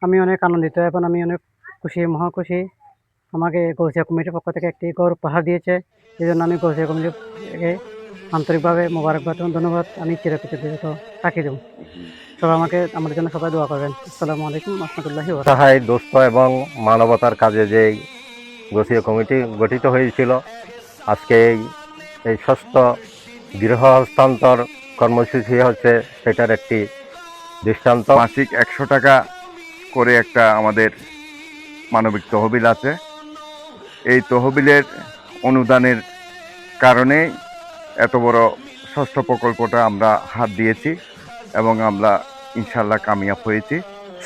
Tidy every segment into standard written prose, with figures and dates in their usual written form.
আমি অনেক আনন্দিত এবং আমি অনেক খুশি, মহাখুশি। আমাকে গৌসিয়া কমিটির পক্ষ থেকে একটি ঘর উপহার দিয়েছে। এজন্য আমি গৌসিয়া কমিটিকে আন্তরিকভাবে মোবারকবাদ এবং ধন্যবাদ। আমি চিরকৃতজ্ঞ থাকি দেব। সবাই আমার জন্য সবাই দোয়া করবেন। আসসালামু আলাইকুম রহমতুল্লাহি ওয়া বারাকাতুহু। সহায় দুস্থ এবং মানবতার কাজে যে গোসিয়া কমিটি গঠিত হয়েছিল, আজকে এই ষষ্ঠ গৃহ হস্তান্তর কর্মসূচি হচ্ছে সেটার একটি দৃষ্টান্ত। মাসিক 100 টাকা করে একটা আমাদের মানবিক তহবিল আছে। এই তহবিলের অনুদানের কারণে এত বড় ষষ্ঠ প্রকল্পটা আমরা হাত দিয়েছি এবং আমরা ইনশাল্লাহ কামিয়াব হয়েছি।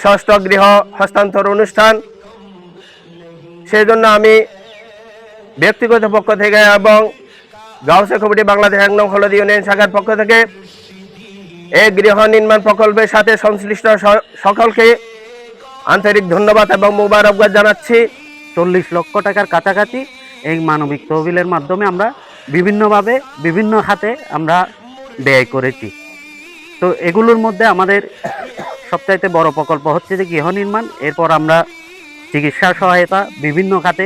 ষষ্ঠ গৃহ হস্তান্তর অনুষ্ঠান, সেই জন্য আমি ব্যক্তিগত পক্ষ থেকে এবং গাউসিয়া কমিটি বাংলাদেশ 1 নং হলদি ইউনিয়ন শাখার পক্ষ থেকে এই গৃহ নির্মাণ প্রকল্পের সাথে সংশ্লিষ্ট সকলকে আন্তরিক ধন্যবাদ এবং মোবারকবাদ জানাচ্ছি। 40 লক্ষ টাকার কাছাকাছি এই মানবিক তহবিলের মাধ্যমে আমরা বিভিন্নভাবে বিভিন্ন খাতে আমরা ব্যয় করেছি। তো এগুলোর মধ্যে আমাদের সবচাইতে বড় প্রকল্প হচ্ছে যে গৃহ নির্মাণ। এরপর আমরা চিকিৎসা সহায়তা বিভিন্ন খাতে,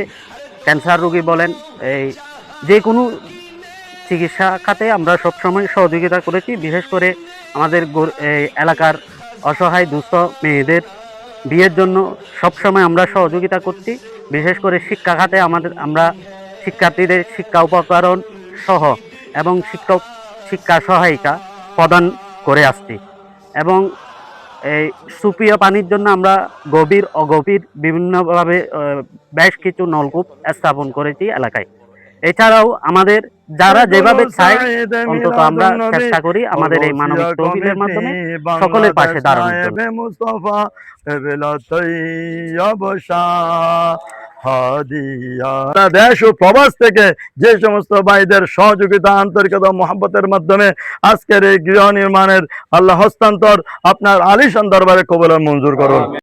ক্যান্সার রোগী বলেন, এই যে কোনো চিকিৎসা খাতে আমরা সবসময় সহযোগিতা করেছি। বিশেষ করে আমাদের এই এলাকার অসহায় দুস্থ মেয়েদের বিয়ের জন্য সবসময় আমরা সহযোগিতা করছি। বিশেষ করে শিক্ষা খাতে আমরা শিক্ষার্থীদের শিক্ষা উপকরণ সহ এবং শিক্ষা সহায়িকা প্রদান করে আসছি। এবং এই সুপেয় পানির জন্য আমরা গভীর অগভীর বিভিন্নভাবে বেশ কিছু নলকূপ স্থাপন করেছি এলাকায়। এছাড়াও আমাদের যারা যেভাবে চায় অন্তত আমরা চেষ্টা করি আমাদের এই মানবিক তহবিলের মাধ্যমে সকলের পাশে দাঁড়ানোর জন্য। দেশ ও প্রবাস থেকে যে সমস্ত ভাইদের সহযোগিতা, আন্তরিকতা, মহব্বতের মাধ্যমে আজকের এই গৃহ নির্মাণের আল্লাহ হস্তান্তর আপনার আলিশান দরবারে কবুল মঞ্জুর করুন।